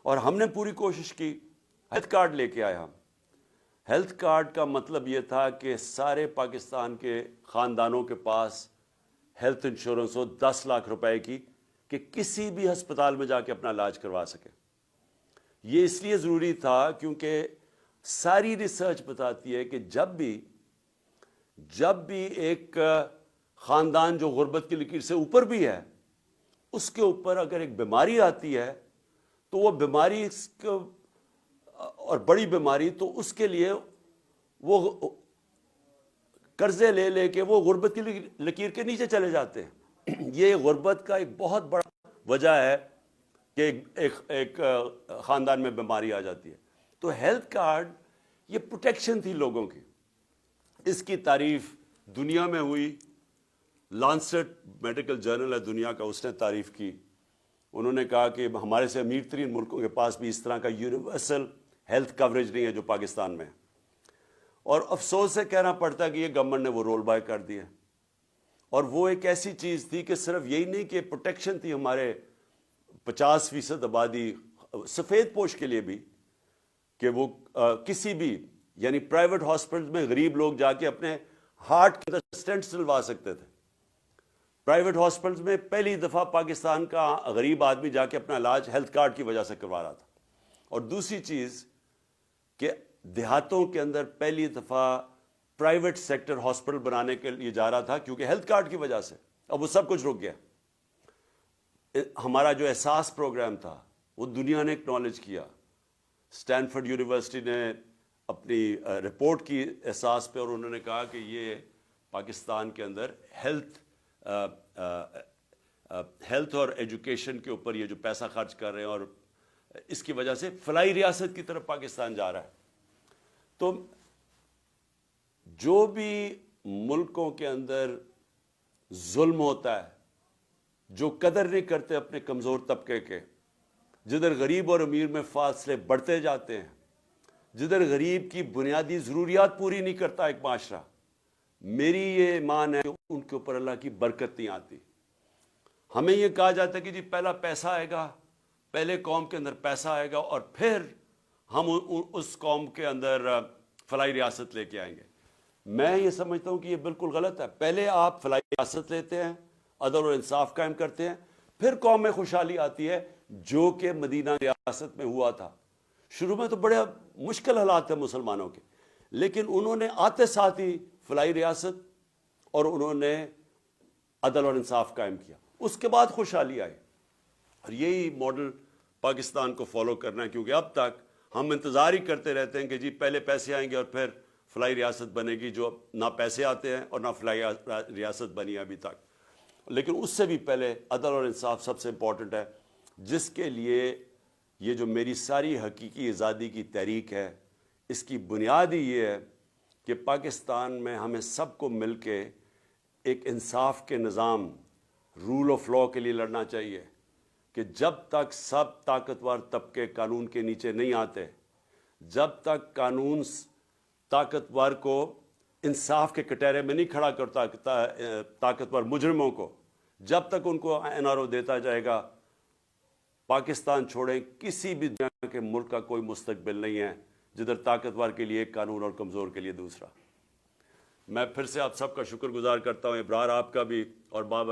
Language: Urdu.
اور ہم نے پوری کوشش کی، ہیلتھ کارڈ لے کے آئے ہم۔ ہیلتھ کارڈ کا مطلب یہ تھا کہ سارے پاکستان کے خاندانوں کے پاس ہیلتھ انشورنس ہو 10 لاکھ روپے کی، کہ کسی بھی ہسپتال میں جا کے اپنا علاج کروا سکے۔ یہ اس لیے ضروری تھا کیونکہ ساری ریسرچ بتاتی ہے کہ جب بھی ایک خاندان جو غربت کی لکیر سے اوپر بھی ہے، اس کے اوپر اگر ایک بیماری آتی ہے تو وہ بیماری اور بڑی بیماری، تو اس کے لیے وہ قرضے لے لے کے وہ غربت کی لکیر کے نیچے چلے جاتے ہیں۔ یہ غربت کا ایک بہت بڑا وجہ ہے کہ ایک خاندان میں بیماری آ جاتی ہے۔ تو ہیلتھ کارڈ یہ پروٹیکشن تھی لوگوں کی۔ اس کی تعریف دنیا میں ہوئی، لانسٹ میڈیکل جرنل ہے دنیا کا، اس نے تعریف کی۔ انہوں نے کہا کہ ہمارے سے امیر ترین ملکوں کے پاس بھی اس طرح کا یونیورسل ہیلتھ کوریج نہیں ہے جو پاکستان میں ہے، اور افسوس سے کہنا پڑتا ہے کہ یہ گورنمنٹ نے وہ رول بیک کر دیا۔ اور وہ ایک ایسی چیز تھی کہ صرف یہی نہیں کہ پروٹیکشن تھی ہمارے 50% آبادی سفید پوش کے لیے بھی، کہ وہ کسی بھی یعنی پرائیویٹ ہاسپٹل میں غریب لوگ جا کے اپنے ہارٹ کے اندر سٹینٹ ڈلوا سکتے تھے۔ پرائیویٹ ہاسپٹلز میں پہلی دفعہ پاکستان کا غریب آدمی جا کے اپنا علاج ہیلتھ کارڈ کی وجہ سے کروا رہا تھا۔ اور دوسری چیز کہ دیہاتوں کے اندر پہلی دفعہ پرائیویٹ سیکٹر ہاسپٹل بنانے کے لیے جا رہا تھا، کیونکہ ہیلتھ کارڈ کی وجہ سے اب وہ سب کچھ رک گیا۔ ہمارا جو احساس پروگرام تھا وہ دنیا نے اکنالج کیا۔ اسٹینفورڈ یونیورسٹی نے اپنی رپورٹ کی احساس پہ، اور انہوں نے کہا کہ یہ پاکستان کے اندر ہیلتھ اور ایجوکیشن کے اوپر یہ جو پیسہ خرچ کر رہے ہیں، اور اس کی وجہ سے فلاحی ریاست کی طرف پاکستان جا رہا ہے۔ تو جو بھی ملکوں کے اندر ظلم ہوتا ہے، جو قدر نہیں کرتے اپنے کمزور طبقے کے، جدھر غریب اور امیر میں فاصلے بڑھتے جاتے ہیں، جدھر غریب کی بنیادی ضروریات پوری نہیں کرتا ایک معاشرہ، میری یہ ایمان ہے کہ ان کے اوپر اللہ کی برکت نہیں آتی۔ ہمیں یہ کہا جاتا ہے کہ جی پہلا پیسہ آئے گا، پہلے قوم کے اندر پیسہ آئے گا، اور پھر ہم اس قوم کے اندر فلاحی ریاست لے کے آئیں گے۔ میں یہ سمجھتا ہوں کہ یہ بالکل غلط ہے۔ پہلے آپ فلاحی ریاست لیتے ہیں، عدل اور انصاف قائم کرتے ہیں، پھر قوم میں خوشحالی آتی ہے، جو کہ مدینہ ریاست میں ہوا تھا۔ شروع میں تو بڑے مشکل حالات تھے مسلمانوں کے، لیکن انہوں نے آتے ساتھ ہی فلاحی ریاست اور انہوں نے عدل اور انصاف قائم کیا، اس کے بعد خوشحالی آئی۔ اور یہی ماڈل پاکستان کو فالو کرنا ہے، کیونکہ اب تک ہم انتظار ہی کرتے رہتے ہیں کہ جی پہلے پیسے آئیں گے اور پھر فلاحی ریاست بنے گی، جو نہ پیسے آتے ہیں اور نہ فلاحی ریاست بنی ابھی تک۔ لیکن اس سے بھی پہلے عدل اور انصاف سب سے امپورٹنٹ ہے، جس کے لیے یہ جو میری ساری حقیقی آزادی کی تحریک ہے، اس کی بنیاد ہی یہ ہے کہ پاکستان میں ہمیں سب کو مل کے ایک انصاف کے نظام، رول آف لاء کے لیے لڑنا چاہیے، کہ جب تک سب طاقتور طبقے قانون کے نیچے نہیں آتے، جب تک قانون طاقتور کو انصاف کے کٹہرے میں نہیں کھڑا کرتا، طاقتور مجرموں کو جب تک ان کو این آر او دیتا جائے گا، پاکستان چھوڑیں کسی بھی دنیا کے ملک کا کوئی مستقبل نہیں ہے جدھر طاقتور کے لیے ایک قانون اور کمزور کے لیے دوسرا۔ میں پھر سے آپ سب کا شکر گزار کرتا ہوں، ابرار آپ کا بھی اور بابر